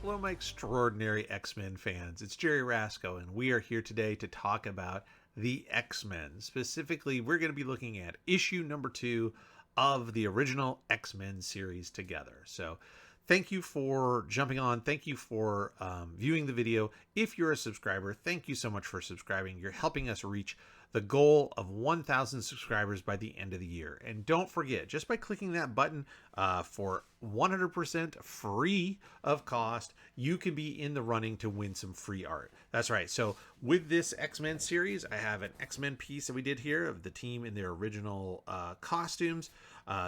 Hello, my extraordinary X-Men fans. It's Jerry Rasco, and we are here today to talk about the X-Men. Specifically, we're going to be looking at issue number 2 of the original X-Men series together. So thank you for jumping on. Thank you for viewing the video. If you're a subscriber, thank you so much for subscribing. You're helping us reach the goal of 1,000 subscribers by the end of the year. And don't forget, just by clicking that button for 100% free of cost, you can be in the running to win some free art. That's right. So with this X-Men series, I have an X-Men piece that we did here of the team in their original costumes.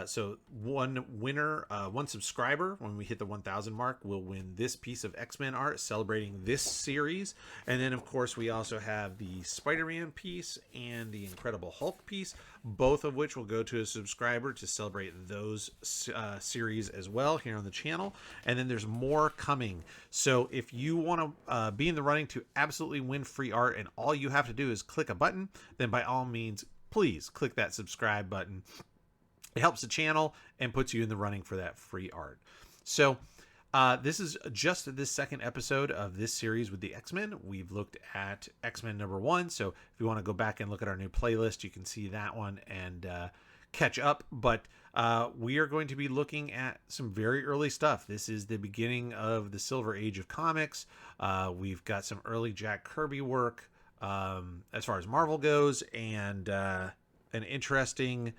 So one winner, one subscriber, when we hit the 1,000 mark, will win this piece of X-Men art celebrating this series. And then, of course, we also have the Spider-Man piece and the Incredible Hulk piece, both of which will go to a subscriber to celebrate those series as well here on the channel. And then there's more coming. So if you want to be in the running to absolutely win free art, and all you have to do is click a button, then by all means, please click that subscribe button. It helps the channel and puts you in the running for that free art. So this is just the second episode of this series with the X-Men. We've looked at X-Men number 1. So if you want to go back and look at our new playlist, you can see that one and catch up. But we are going to be looking at some very early stuff. This is the beginning of the Silver Age of comics. We've got some early Jack Kirby work as far as Marvel goes, and an interesting,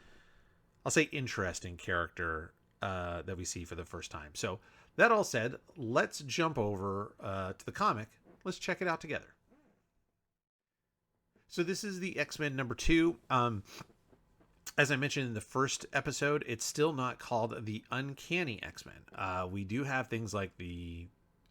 I'll say interesting character that we see for the first time. So that all said, let's jump over to the comic. Let's check it out together. So this is the X-Men number 2. As I mentioned in the first episode, it's still not called the Uncanny X-Men. We do have things like the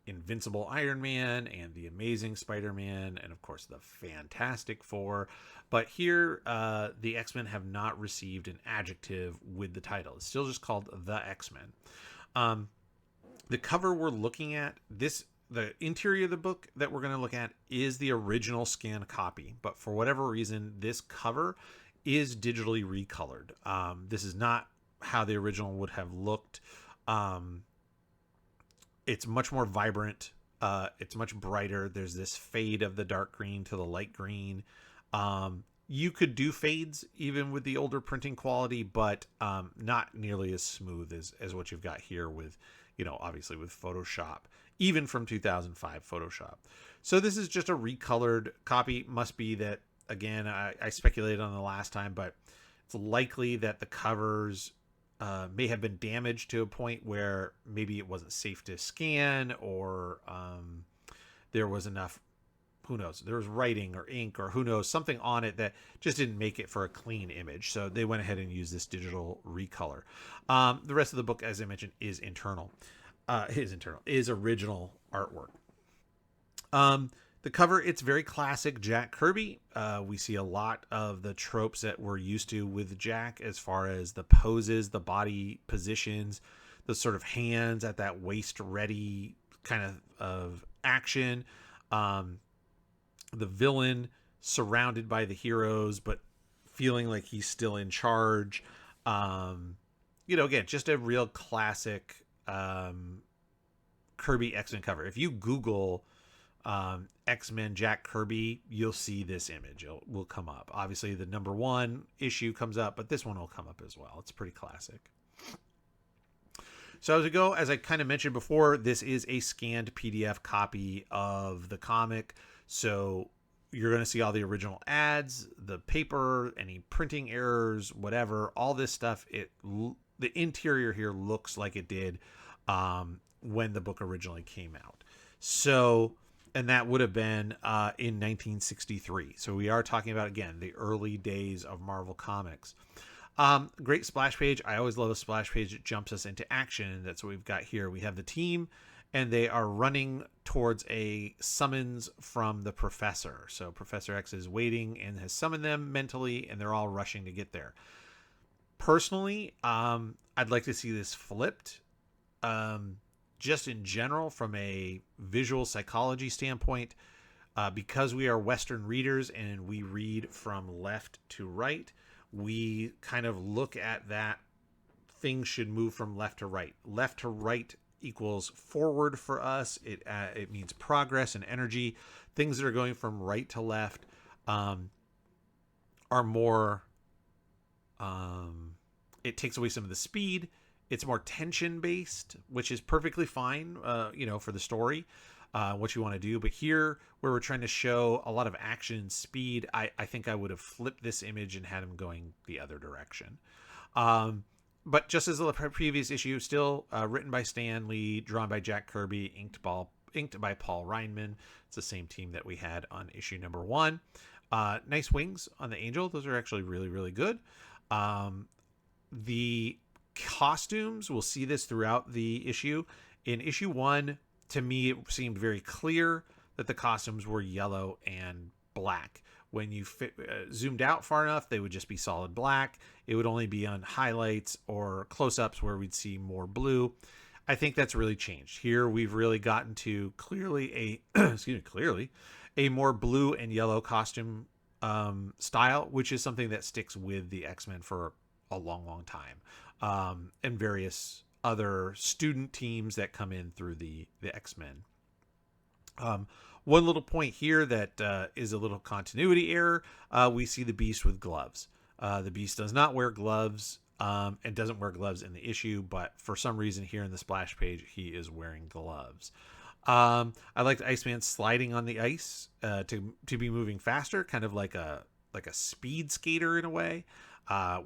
Invincible Iron Man and the Amazing Spider-Man and, of course, the Fantastic Four. But here, the X-Men have not received an adjective with the title. It's still just called the X-Men. The cover we're looking at, the interior of the book that we're going to look at is the original scanned copy. But for whatever reason, this cover is digitally recolored. This is not how the original would have looked. It's much more vibrant. It's much brighter. There's this fade of the dark green to the light green. You could do fades even with the older printing quality, but not nearly as smooth as what you've got here with, obviously with Photoshop, even from 2005 Photoshop. So this is just a recolored copy. Must be that, again, I speculated on the last time, but it's likely that the covers may have been damaged to a point where maybe it wasn't safe to scan, or there was enough, who knows, there was writing or ink or who knows, something on it that just didn't make it for a clean image. So they went ahead and used this digital recolor. The rest of the book, as I mentioned, is is original artwork. The cover, it's very classic Jack Kirby. We see a lot of the tropes that we're used to with Jack as far as the poses, the body positions, the sort of hands at that waist ready kind of action. The villain surrounded by the heroes, but feeling like he's still in charge. Again, just a real classic Kirby X-Men cover. If you Google X-Men Jack Kirby, you'll see this image. It will come up. Obviously, the number 1 issue comes up, but this one will come up as well. It's pretty classic. So as I kind of mentioned before, this is a scanned PDF copy of the comic. So you're going to see all the original ads, the paper, any printing errors, whatever, all this stuff. The interior here looks like it did when the book originally came out. So, and that would have been in 1963. So we are talking about, again, the early days of Marvel Comics. Great splash page. I always love a splash page that jumps us into action. And that's what we've got here. We have the team, and they are running towards a summons from the professor. So Professor X is waiting and has summoned them mentally, and they're all rushing to get there. Personally, I'd like to see this flipped. Just in general, from a visual psychology standpoint, because we are Western readers and we read from left to right, we kind of look at that things should move from left to right. Left to right equals forward for us. It means progress and energy. Things that are going from right to left are more. It takes away some of the speed. It's more tension based, which is perfectly fine, for the story, what you want to do. But here, where we're trying to show a lot of action and speed, I think I would have flipped this image and had him going the other direction. But just as the previous issue, still written by Stan Lee, drawn by Jack Kirby, inked by Paul Reitman. It's the same team that we had on issue number 1. Nice wings on the Angel. Those are actually really, really good. The costumes, we'll see this throughout the issue. In issue 1, to me, it seemed very clear that the costumes were yellow and black. When you zoomed out far enough, they would just be solid black. It would only be on highlights or close-ups where we'd see more blue. I think that's really changed. Here, we've really gotten to clearly a more blue and yellow costume style, which is something that sticks with the X-Men for a long, long time, and various other student teams that come in through the X-Men. One little point here that is a little continuity error. We see the Beast with gloves. The Beast does not wear gloves and doesn't wear gloves in the issue, but for some reason here in the splash page, he is wearing gloves. I liked Iceman sliding on the ice to be moving faster, kind of like a speed skater in a way,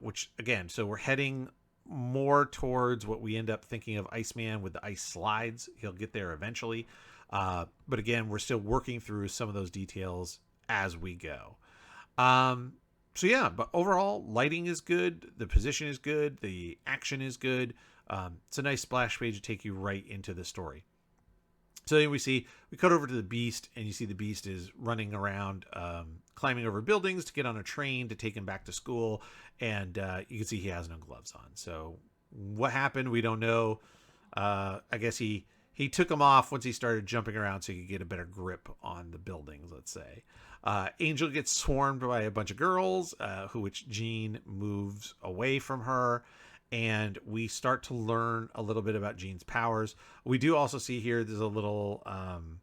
which again, so we're heading more towards what we end up thinking of Iceman with the ice slides. He'll get there eventually. But again, we're still working through some of those details as we go. So yeah, but overall, lighting is good. The position is good. The action is good. It's a nice splash page to take you right into the story. So then we cut over to the Beast, and you see the Beast is running around, climbing over buildings to get on a train to take him back to school. And you can see he has no gloves on. So what happened? We don't know. I guess he took them off once he started jumping around so he could get a better grip on the buildings, let's say. Angel gets swarmed by a bunch of girls, which Jean moves away from her. And we start to learn a little bit about Jean's powers. We do also see here there's a little, I'm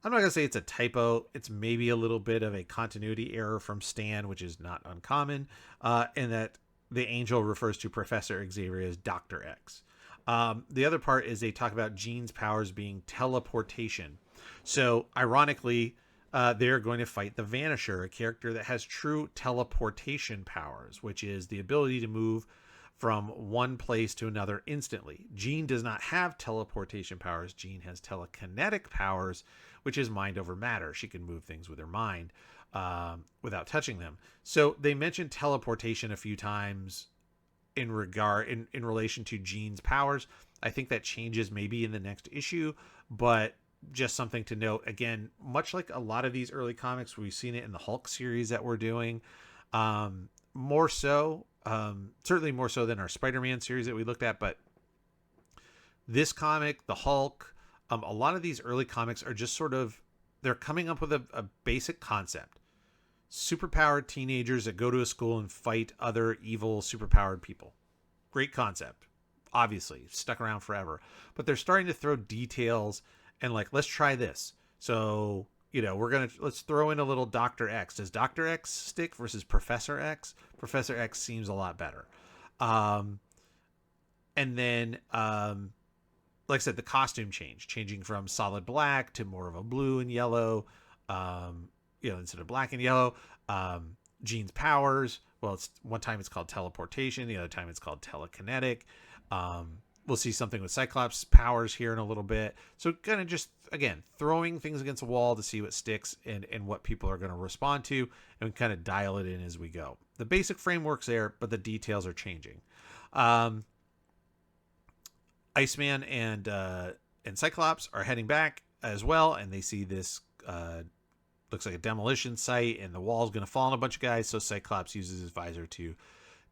not going to say it's a typo. It's maybe a little bit of a continuity error from Stan, which is not uncommon, and that the Angel refers to Professor Xavier as Dr. X. The other part is they talk about Jean's powers being teleportation. So ironically, they're going to fight the Vanisher, a character that has true teleportation powers, which is the ability to move from one place to another instantly. Jean does not have teleportation powers. Jean has telekinetic powers, which is mind over matter. She can move things with her mind without touching them. So they mentioned teleportation a few times in relation to Jean's powers. I think that changes maybe in the next issue, but just something to note. Again, much like a lot of these early comics, we've seen it in the Hulk series that we're doing. More so, certainly more so than our Spider-Man series that we looked at, but this comic, the Hulk, a lot of these early comics are just sort of, they're coming up with a basic concept. Superpowered teenagers that go to a school and fight other evil superpowered people. Great concept. Obviously, stuck around forever. But they're starting to throw details and like, let's try this. So, let's throw in a little Dr. X. Does Dr. X stick versus Professor X? Professor X seems a lot better. And then, like I said, the costume changing from solid black to more of a blue and yellow, instead of black and yellow. Jean's powers, well, one time it's called teleportation, the other time it's called telekinetic. We'll see something with Cyclops' powers here in a little bit. So kind of just, again, throwing things against a wall to see what sticks and what people are going to respond to, and kind of dial it in as we go. The basic framework's there, but the details are changing. Iceman and Cyclops are heading back as well, and they see this looks like a demolition site, and the wall's going to fall on a bunch of guys, so Cyclops uses his visor to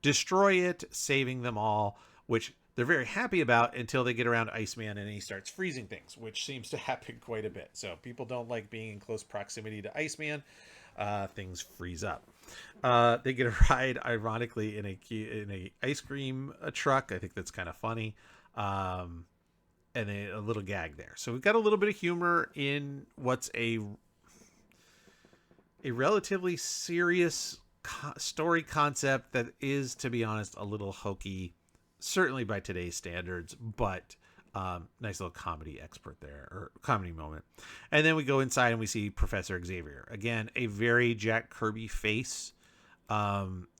destroy it, saving them all, which they're very happy about until they get around Iceman and he starts freezing things, which seems to happen quite a bit. So people don't like being in close proximity to Iceman. Things freeze up. They get a ride, ironically, in a ice cream truck. I think that's kind of funny. and a little gag there. So we've got a little bit of humor in what's a relatively serious story concept that is, to be honest, a little hokey, certainly by today's standards, but nice little comedy expert there, or comedy moment. And then we go inside and we see Professor Xavier. Again, a very Jack Kirby face.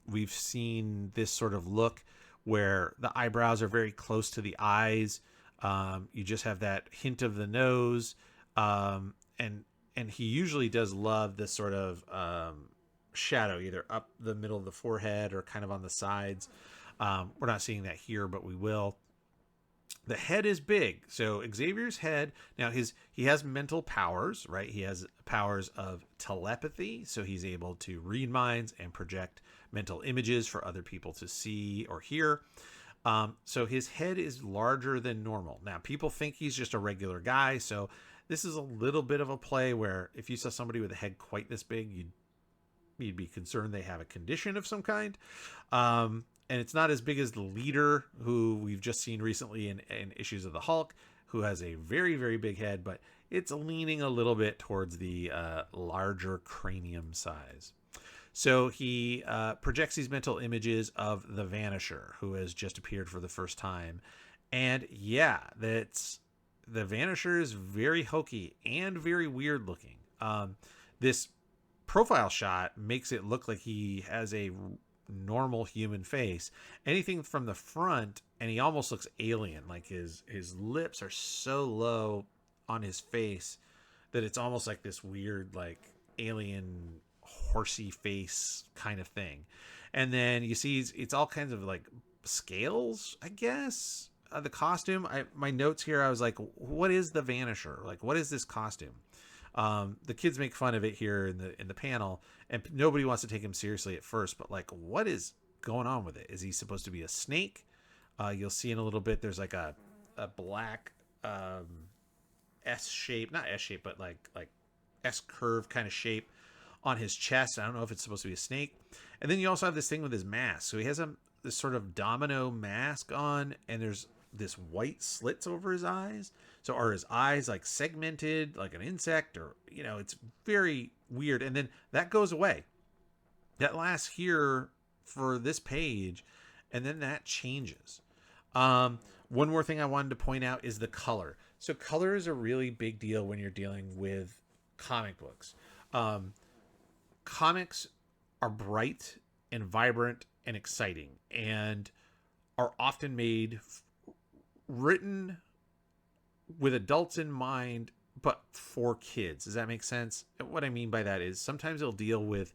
We've seen this sort of look where the eyebrows are very close to the eyes. You just have that hint of the nose. And he usually does love this sort of shadow, either up the middle of the forehead or kind of on the sides. We're not seeing that here, but we will. The head is big. So Xavier's head, now he has mental powers, right? He has powers of telepathy, so he's able to read minds and project mental images for other people to see or hear. So his head is larger than normal. Now, people think he's just a regular guy, so this is a little bit of a play where if you saw somebody with a head quite this big, you'd be concerned they have a condition of some kind. And it's not as big as the leader, who we've just seen recently in issues of the Hulk, who has a very, very big head, but it's leaning a little bit towards the larger cranium size. So he projects these mental images of the Vanisher, who has just appeared for the first time. And yeah, the Vanisher is very hokey and very weird looking. This profile shot makes it look like he has a normal human face. Anything from the front, and he almost looks alien. Like his lips are so low on his face that it's almost like this weird, like, alien horsey face kind of thing. And then you see it's all kinds of like scales, I guess. The costume, my notes here, I was like, what is the Vanisher? Like, what is this costume? The kids make fun of it here in the panel, and nobody wants to take him seriously at first, but like, what is going on with it? Is he supposed to be a snake? You'll see in a little bit, there's like a black S shape, not S shape, but like S curve kind of shape on his chest. I don't know if it's supposed to be a snake. And then you also have this thing with his mask. So he has this sort of domino mask on, and there's this white slits over his eyes. So are his eyes like segmented like an insect, or, it's very weird. And then that goes away. That lasts here for this page, and then that changes. One more thing I wanted to point out is the color. So color is a really big deal when you're dealing with comic books. Comics are bright and vibrant and exciting, and are often written with adults in mind, but for kids. Does that make sense? What I mean by that is sometimes it'll deal with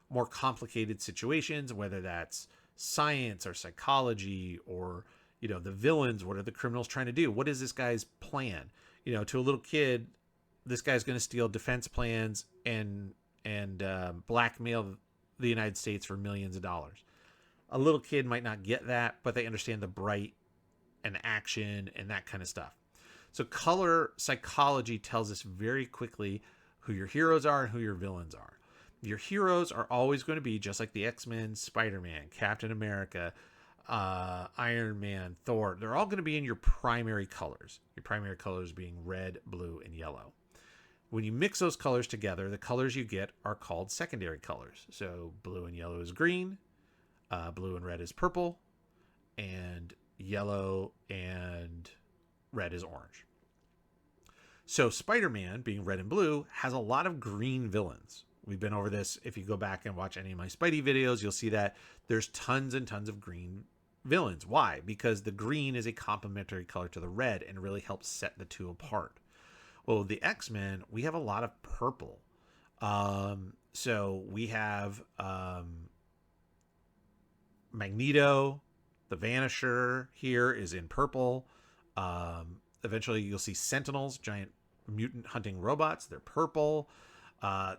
more complicated situations, whether that's science or psychology, or, the villains. What are the criminals trying to do? What is this guy's plan? To a little kid, this guy's going to steal defense plans and blackmail the United States for millions of dollars. A little kid might not get that, but they understand the bright and action and that kind of stuff. So color psychology tells us very quickly who your heroes are and who your villains are. Your heroes are always going to be just like the X-Men, Spider-Man, Captain America, Iron Man, Thor. They're all going to be in your primary colors. Your primary colors being red, blue, and yellow. When you mix those colors together, the colors you get are called secondary colors. So blue and yellow is green, blue and red is purple, and yellow and red is orange. So Spider-Man, being red and blue, has a lot of green villains. We've been over this. If you go back and watch any of my Spidey videos, you'll see that there's tons and tons of green villains. Why? Because the green is a complementary color to the red and really helps set the two apart. Well, the X-Men, we have a lot of purple. So we have Magneto, the Vanisher here is in purple. Eventually you'll see Sentinels, giant mutant hunting robots. They're purple.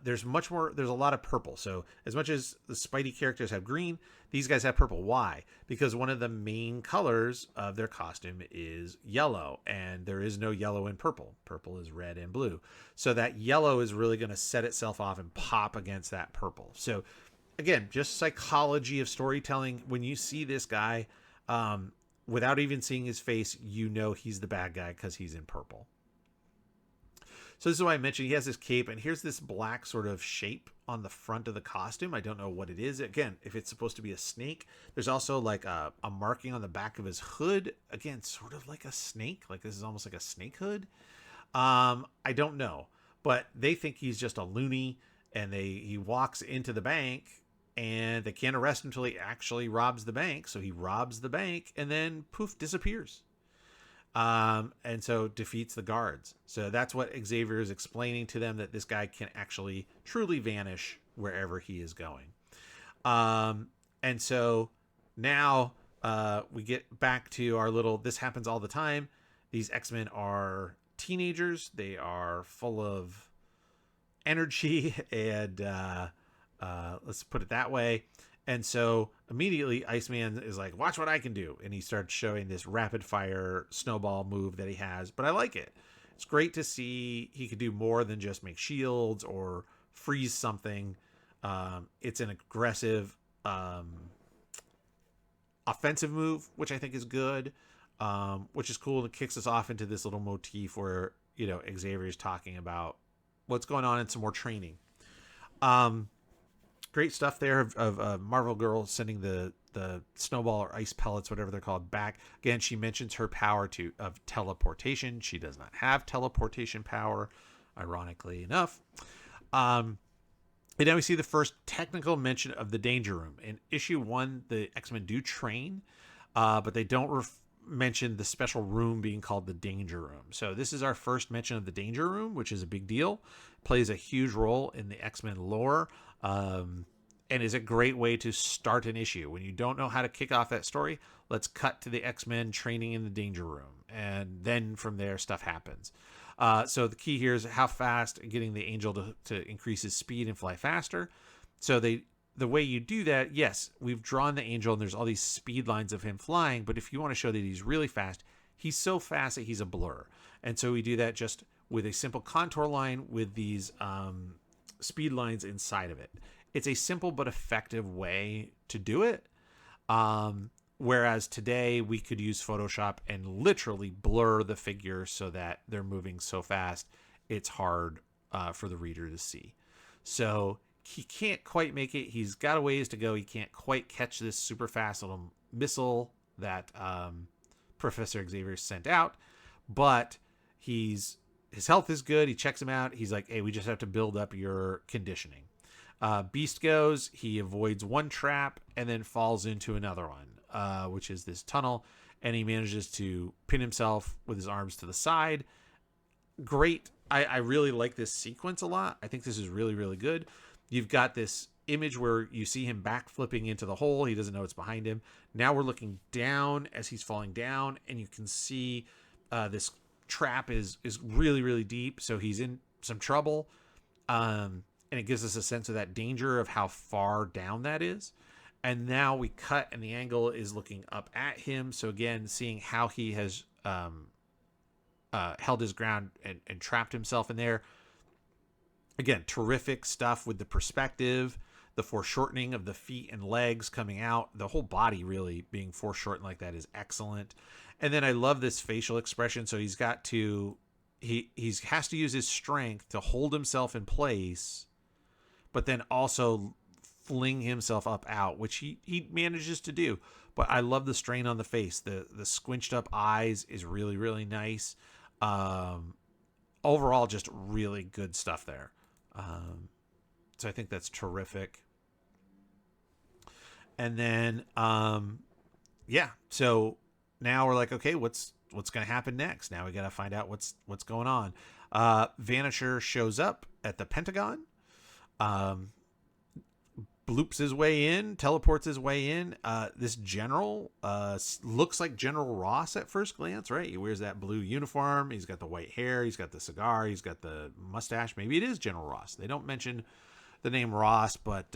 There's a lot of purple. So as much as the Spidey characters have green, these guys have purple. Why? Because one of the main colors of their costume is yellow, and there is no yellow in purple. Purple is red and blue. So that yellow is really going to set itself off and pop against that purple. So again, just psychology of storytelling. When you see this guy, without even seeing his face, you know he's the bad guy because he's in purple. So this is why I mentioned he has this cape, and here's this black sort of shape on the front of the costume. I don't know what it is. Again, if it's supposed to be a snake, there's also like a marking on the back of his hood. Again, sort of like a snake. Like this is almost like a snake hood. I don't know, but they think he's just a loony, and he walks into the bank, and they can't arrest him until he actually robs the bank. So he robs the bank, and then poof, disappears. And so defeats the guards. So that's what Xavier is explaining to them, that this guy can actually truly vanish wherever he is going. And so now we get back to our little, this happens all the time. These X-Men are teenagers. They are full of energy and let's put it that way. And so immediately Iceman is like, watch what I can do. And he starts showing this rapid fire snowball move that he has. But I like it. It's great to see he could do more than just make shields or freeze something. It's an aggressive offensive move, which I think is good, which is cool. It kicks us off into this little motif where, you know, Xavier's talking about what's going on and some more training. Great stuff there of Marvel Girl sending the snowball or ice pellets, whatever they're called, back. Again, she mentions her power of teleportation. She does not have teleportation power, ironically enough. And now we see the first technical mention of the Danger Room. In issue 1, the X-Men do train, but they don't mention the special room being called the Danger Room. So this is our first mention of the Danger Room, which is a big deal. Plays a huge role in the X-Men lore. And is a great way to start an issue. When you don't know how to kick off that story, let's cut to the X-Men training in the Danger Room. And then from there, stuff happens. So the key here is how fast, getting the Angel to increase his speed and fly faster. So the way you do that, yes, we've drawn the Angel and there's all these speed lines of him flying. But if you want to show that he's really fast, he's so fast that he's a blur. And so we do that just with a simple contour line with these speed lines inside of it. It's a simple but effective way to do it. Whereas today we could use Photoshop and literally blur the figure so that they're moving so fast it's hard for the reader to see. So he can't quite make it. He's got a ways to go. He can't quite catch this super fast little missile that Professor Xavier sent out, but his health is good. He checks him out. He's like, hey, we just have to build up your conditioning. Beast goes, he avoids one trap and then falls into another one, which is this tunnel, and he manages to pin himself with his arms to the side. Great. I really like this sequence a lot. I think this is really, really good. You've got this image where you see him backflipping into the hole. He doesn't know it's behind him. Now we're looking down as he's falling down, and you can see this trap is really, really deep, so he's in some trouble. And it gives us a sense of that danger of how far down that is. And now we cut and the angle is looking up at him. So again, seeing how he has held his ground and trapped himself in there. Again, terrific stuff with the perspective, the foreshortening of the feet and legs coming out. The whole body really being foreshortened like that is excellent. And then I love this facial expression. So he's got to, he has to use his strength to hold himself in place, but then also fling himself up out, which he manages to do. But I love the strain on the face. The squinched up eyes is really, really nice. Overall, just really good stuff there. So I think that's terrific. And then, yeah, so now we're like, okay, what's going to happen next? Now we got to find out what's going on. Vanisher shows up at the Pentagon. Bloops his way in, teleports his way in. This general looks like General Ross at first glance, right? He wears that blue uniform. He's got the white hair. He's got the cigar. He's got the mustache. Maybe it is General Ross. They don't mention the name Ross, but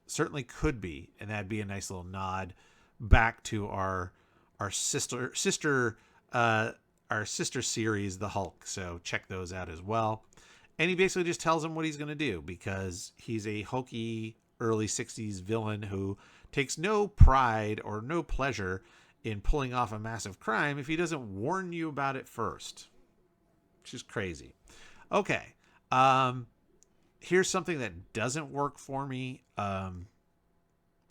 certainly could be, and that'd be a nice little nod back to our sister series, The Hulk. So check those out as well. And he basically just tells him what he's going to do because he's a hokey early 60s villain who takes no pride or no pleasure in pulling off a massive crime if he doesn't warn you about it first, which is crazy. Okay. Here's something that doesn't work for me.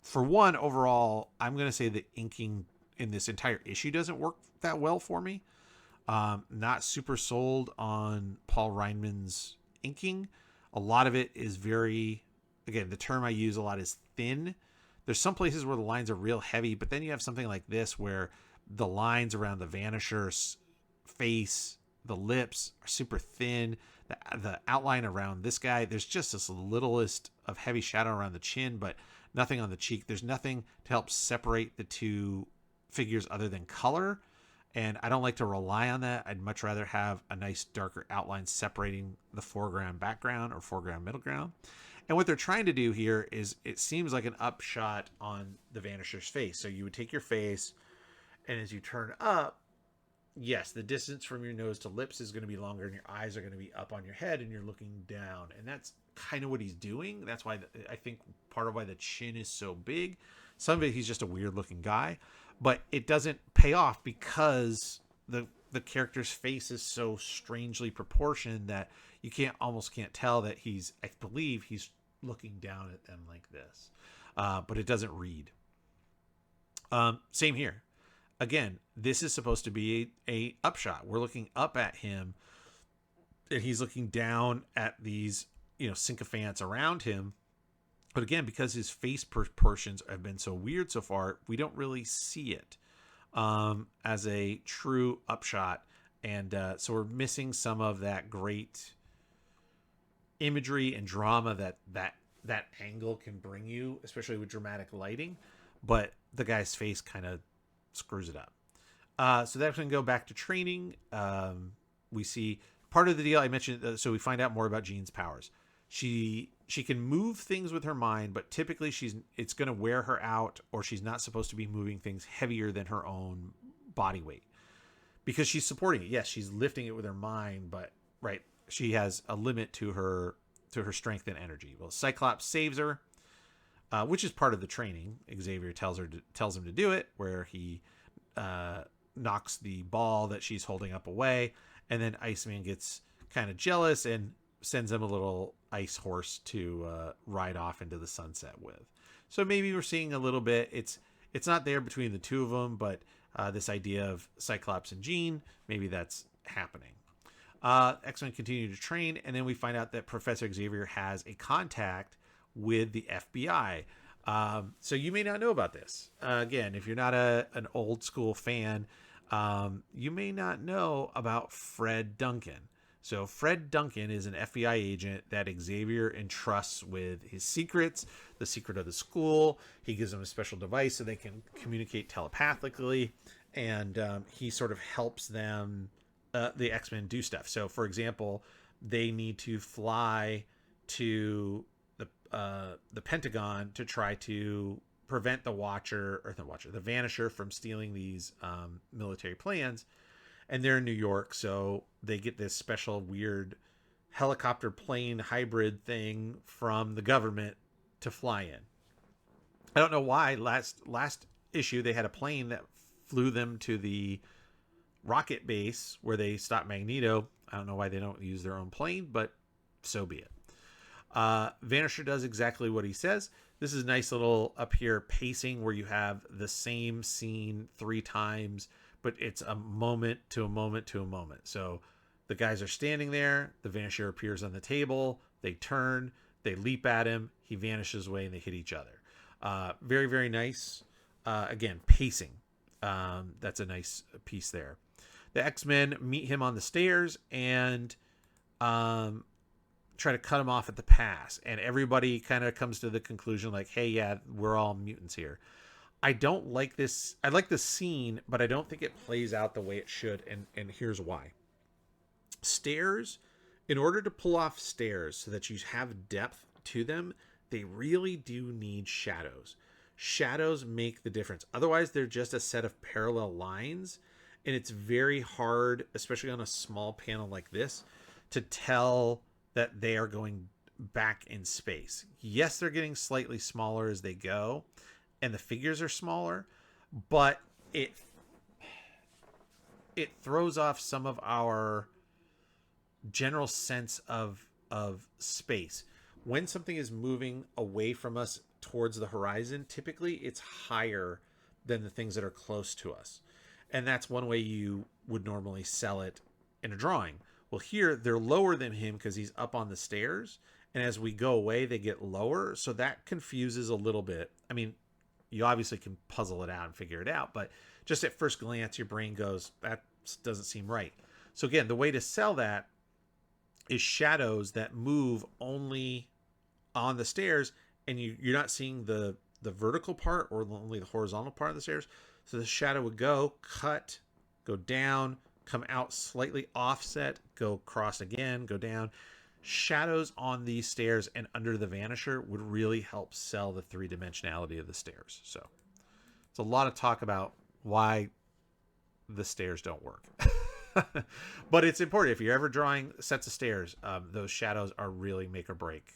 For one, overall, I'm going to say the inking in this entire issue doesn't work that well for me. Not super sold on Paul Reitman's inking. A lot of it is very, again, the term I use a lot is thin. There's some places where the lines are real heavy, but then you have something like this where the lines around the Vanisher's face, the lips are super thin. The outline around this guy, there's just this littlest of heavy shadow around the chin, but nothing on the cheek. There's nothing to help separate the two figures other than color. And I don't like to rely on that. I'd much rather have a nice darker outline separating the foreground background or foreground middle ground. And what they're trying to do here is it seems like an upshot on the Vanisher's face. So you would take your face, and as you turn up, yes, the distance from your nose to lips is going to be longer, and your eyes are going to be up on your head, and you're looking down. And that's kind of what he's doing. That's why I think part of why the chin is so big. Some of it, he's just a weird looking guy, but it doesn't pay off because the character's face is so strangely proportioned that you almost can't tell that I believe he's looking down at them like this, but it doesn't read. Same here. Again, this is supposed to be a upshot. We're looking up at him, and he's looking down at these, sycophants around him. But again, because his face proportions have been so weird so far, we don't really see it as a true upshot. And so we're missing some of that great imagery and drama that angle can bring you, especially with dramatic lighting. But the guy's face kind of screws it up. So that's going to go back to training. We see part of the deal I mentioned. So we find out more about Jean's powers. She can move things with her mind, but typically it's going to wear her out, or she's not supposed to be moving things heavier than her own body weight because she's supporting it. Yes, she's lifting it with her mind, but right, she has a limit to her strength and energy. Well, Cyclops saves her, which is part of the training. Xavier tells him to do it, where he knocks the ball that she's holding up away, and then Iceman gets kind of jealous and sends him a little ice horse to ride off into the sunset with. So maybe we're seeing a little bit. It's not there between the two of them, but this idea of Cyclops and Jean, maybe that's happening. X-Men continue to train, and then we find out that Professor Xavier has a contact with the FBI. So you may not know about this. Again, if you're not an old school fan, you may not know about Fred Duncan. So Fred Duncan is an FBI agent that Xavier entrusts with his secrets, the secret of the school. He gives them a special device so they can communicate telepathically, and he sort of helps them, the X-Men, do stuff. So, for example, they need to fly to the Pentagon to try to prevent the Vanisher from stealing these military plans. And they're in New York, so they get this special weird helicopter plane hybrid thing from the government to fly in. I don't know why. Last issue, they had a plane that flew them to the rocket base where they stopped Magneto. I don't know why they don't use their own plane, but so be it. Vanisher does exactly what he says. This is nice little up here pacing where you have the same scene 3 times, but it's a moment to a moment to a moment. So the guys are standing there. The Vanisher appears on the table. They turn. They leap at him. He vanishes away, and they hit each other. Very, very nice. Again, pacing. That's a nice piece there. The X-Men meet him on the stairs and try to cut him off at the pass. And everybody kind of comes to the conclusion like, hey, yeah, we're all mutants here. I don't like this. I like the scene, but I don't think it plays out the way it should. And here's why. Stairs, in order to pull off stairs so that you have depth to them, they really do need shadows. Shadows make the difference. Otherwise, they're just a set of parallel lines. And it's very hard, especially on a small panel like this, to tell that they are going back in space. Yes, they're getting slightly smaller as they go, and the figures are smaller, but it it throws off some of our general sense of space. When something is moving away from us towards the horizon, typically it's higher than the things that are close to us. And that's one way you would normally sell it in a drawing. Well, here they're lower than him because he's up on the stairs. And as we go away, they get lower. So that confuses a little bit. I mean, you obviously can puzzle it out and figure it out, but just at first glance, your brain goes, that doesn't seem right. So again, the way to sell that is shadows that move only on the stairs, and you're not seeing the vertical part or only the horizontal part of the stairs. So the shadow would go, cut, go down, come out slightly offset, go across again, go down. Shadows on these stairs and under the Vanisher would really help sell the three-dimensionality of the stairs. So it's a lot of talk about why the stairs don't work. But it's important. If you're ever drawing sets of stairs, those shadows are really make or break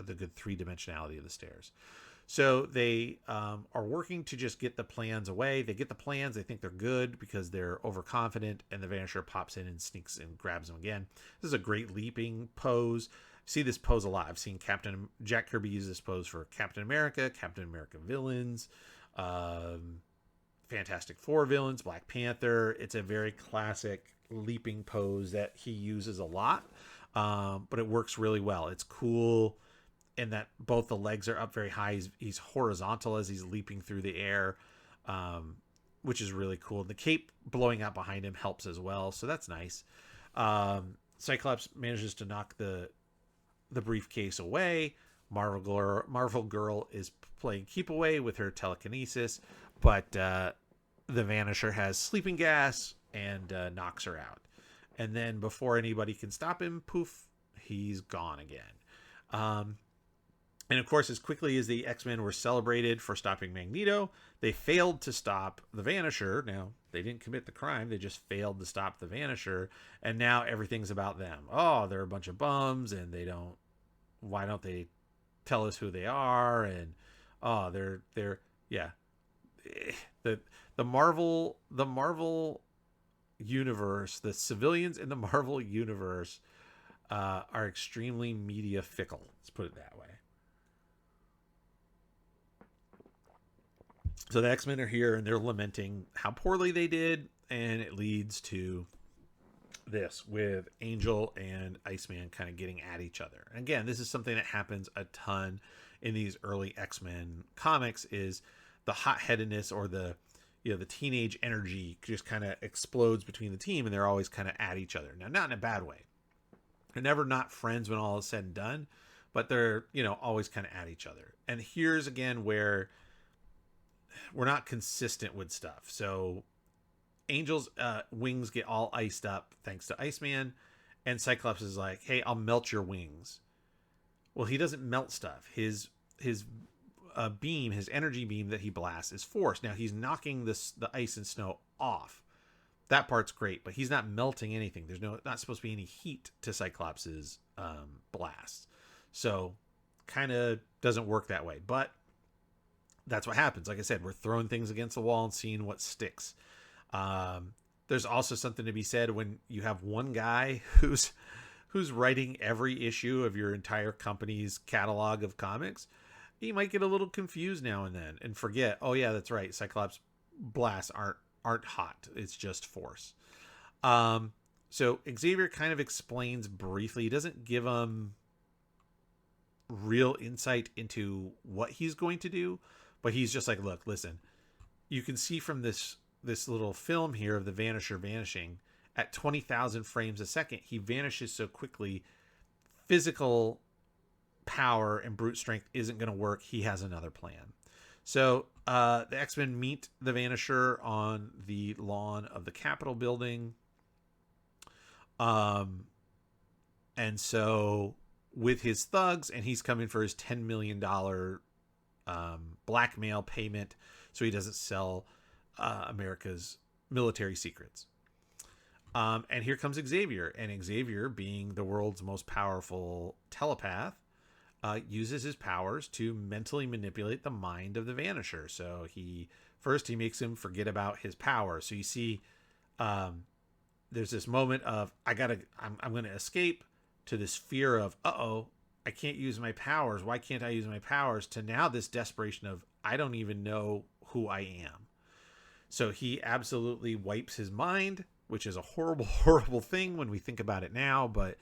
the good three-dimensionality of the stairs. So they are working to just get the plans away. They get the plans. They think they're good because they're overconfident, and the Vanisher pops in and sneaks and grabs them again. This is a great leaping pose. I see this pose a lot. I've seen Jack Kirby use this pose for Captain America villains, Fantastic Four villains, Black Panther. It's a very classic leaping pose that he uses a lot, but it works really well. It's cool in that both the legs are up very high. He's horizontal as he's leaping through the air, which is really cool. The cape blowing out behind him helps as well, so that's nice. Cyclops manages to knock the briefcase away. Marvel Girl is playing keep away with her telekinesis, but the Vanisher has sleeping gas and knocks her out. And then before anybody can stop him, poof, he's gone again. And of course, as quickly as the X-Men were celebrated for stopping Magneto, they failed to stop the Vanisher. Now, they didn't commit the crime. They just failed to stop the Vanisher. And now everything's about them. Oh, they're a bunch of bums, and why don't they tell us who they are? And oh, yeah. The Marvel universe, the civilians in the Marvel universe are extremely media fickle. Let's put it that way. So the X-Men are here and they're lamenting how poorly they did, and it leads to this with Angel and Iceman kind of getting at each other. And again, this is something that happens a ton in these early X-Men comics, is the hot-headedness or the teenage energy just kind of explodes between the team, and they're always kind of at each other. Now, not in a bad way. They're never not friends when all is said and done, but they're, always kind of at each other. And here's again where we're not consistent with stuff. So Angel's wings get all iced up thanks to Iceman, and Cyclops is like, hey, I'll melt your wings. Well, he doesn't melt stuff. His beam, his energy beam that he blasts is force. Now he's knocking the ice and snow off. That part's great, but he's not melting anything. There's not supposed to be any heat to Cyclops's blast. So kind of doesn't work that way, but that's what happens. Like I said, we're throwing things against the wall and seeing what sticks. There's also something to be said when you have one guy who's writing every issue of your entire company's catalog of comics. He might get a little confused now and then and forget, oh yeah, that's right, Cyclops blasts aren't hot. It's just force. So Xavier kind of explains briefly. He doesn't give him real insight into what he's going to do, but he's just like, look, listen, you can see from this little film here of the Vanisher vanishing at 20,000 frames a second, he vanishes so quickly. Physical power and brute strength isn't going to work. He has another plan. So the X-Men meet the Vanisher on the lawn of the Capitol building. And so with his thugs, and he's coming for his $10 million blackmail payment so he doesn't sell America's military secrets. And here comes Xavier, and Xavier, being the world's most powerful telepath, uses his powers to mentally manipulate the mind of the Vanisher. So he makes him forget about his powers. So you see, there's this moment of I'm going to escape, to this fear of I can't use my powers. Why can't I use my powers? To now this desperation of I don't even know who I am. So he absolutely wipes his mind, which is a horrible, horrible thing when we think about it now. But,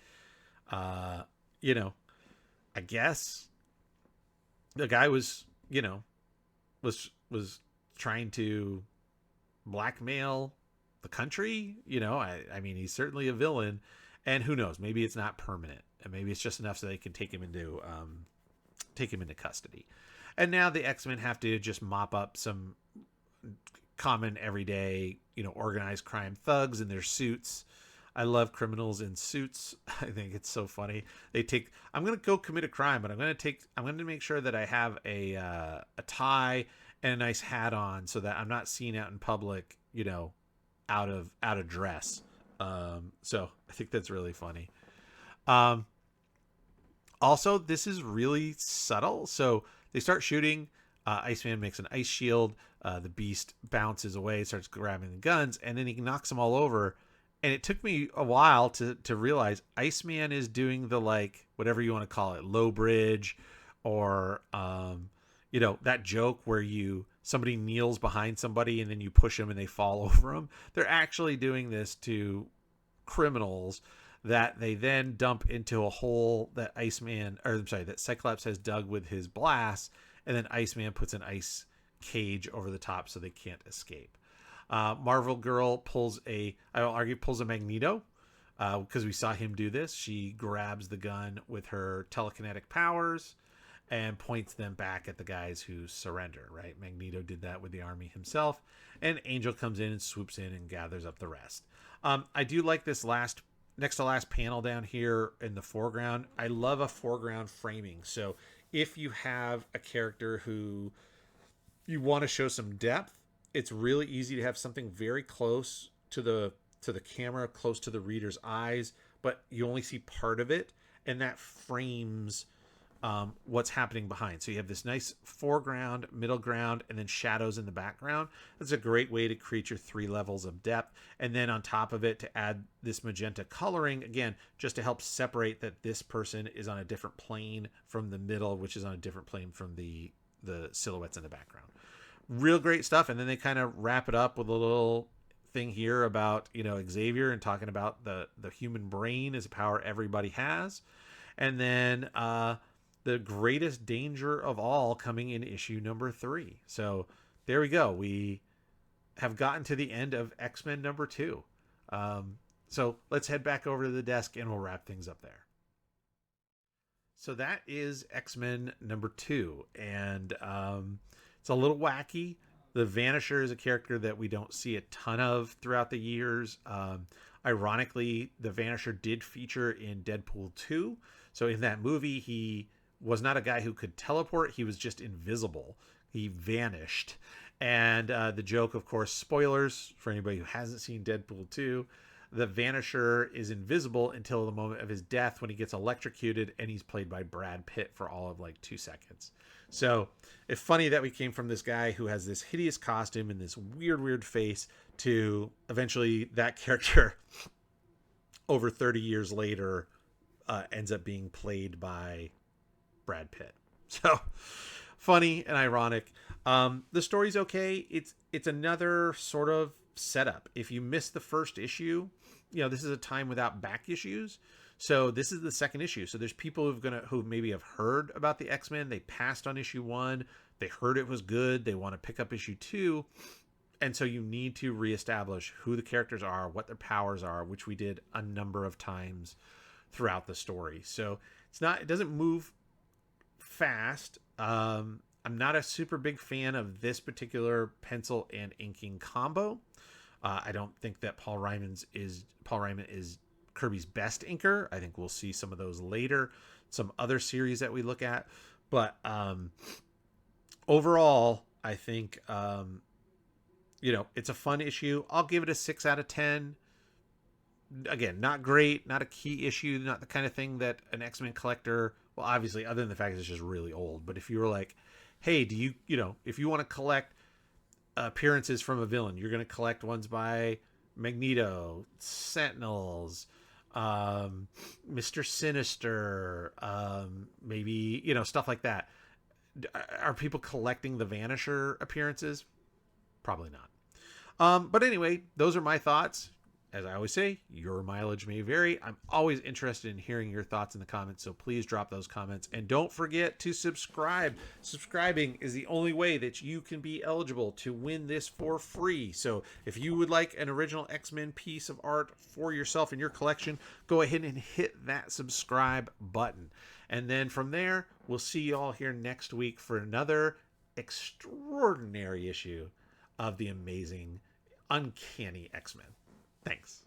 you know, I guess the guy was, was trying to blackmail the country. I mean, he's certainly a villain, and who knows? Maybe it's not permanent, and maybe it's just enough so they can take him into custody. And now the X-Men have to just mop up some common everyday, organized crime thugs in their suits. I love criminals in suits. I think it's so funny. I'm going to go commit a crime, but I'm going to make sure that I have a tie and a nice hat on so that I'm not seen out in public, out of dress. So I think that's really funny. Also, this is really subtle. So they start shooting. Iceman makes an ice shield. The Beast bounces away, starts grabbing the guns, and then he knocks them all over. And it took me a while to realize Iceman is doing the, whatever you want to call it, low bridge, or that joke where somebody kneels behind somebody and then you push them and they fall over them. They're actually doing this to criminals that they then dump into a hole that that Cyclops has dug with his blast, and then Iceman puts an ice cage over the top so they can't escape. Marvel Girl pulls a Magneto, because we saw him do this. She grabs the gun with her telekinetic powers and points them back at the guys who surrender, right? Magneto did that with the army himself, and Angel comes in and swoops in and gathers up the rest. I do like this next to last panel down here in the foreground. I love a foreground framing. So if you have a character who you want to show some depth, it's really easy to have something very close to the camera, close to the reader's eyes, but you only see part of it, and that frames what's happening behind. So you have this nice foreground, middle ground, and then shadows in the background. That's a great way to create your 3 levels of depth. And then on top of it, to add this magenta coloring, again, just to help separate that this person is on a different plane from the middle, which is on a different plane from the silhouettes in the background. Real great stuff. And then they kind of wrap it up with a little thing here about, Xavier, and talking about the human brain is a power everybody has. And then the greatest danger of all coming in issue number 3. So there we go. We have gotten to the end of X-Men number 2. So let's head back over to the desk and we'll wrap things up there. So that is X-Men number 2. And it's a little wacky. The Vanisher is a character that we don't see a ton of throughout the years. Ironically, the Vanisher did feature in Deadpool 2. So in that movie, he was not a guy who could teleport. He was just invisible. He vanished. And the joke, of course, spoilers for anybody who hasn't seen Deadpool 2, the Vanisher is invisible until the moment of his death when he gets electrocuted, and he's played by Brad Pitt for all of 2 seconds. So it's funny that we came from this guy who has this hideous costume and this weird face to eventually that character over 30 years later ends up being played by Brad Pitt. So funny and ironic. The story's okay. It's another sort of setup. If you missed the first issue, this is a time without back issues. So this is the second issue. So there's people who maybe have heard about the X-Men. They passed on issue 1. They heard it was good. They want to pick up issue 2. And so you need to reestablish who the characters are, what their powers are, which we did a number of times throughout the story. So it doesn't move fast. I'm not a super big fan of this particular pencil and inking combo. I don't think that Paul Reitman is Kirby's best inker. I think we'll see some of those later, some other series that we look at. But overall, I think it's a fun issue. I'll give it a 6 out of 10. Again, not great, not a key issue, not the kind of thing that an X-Men collector Well, obviously, other than the fact that it's just really old. But if you were like, hey, do you, if you want to collect appearances from a villain, you're going to collect ones by Magneto, Sentinels, Mr. Sinister, maybe, stuff like that. Are people collecting the Vanisher appearances? Probably not. But anyway, those are my thoughts. As I always say, your mileage may vary. I'm always interested in hearing your thoughts in the comments, so please drop those comments. And don't forget to subscribe. Subscribing is the only way that you can be eligible to win this for free. So if you would like an original X-Men piece of art for yourself in your collection, go ahead and hit that subscribe button. And then from there, we'll see you all here next week for another extraordinary issue of the amazing, uncanny X-Men. Thanks.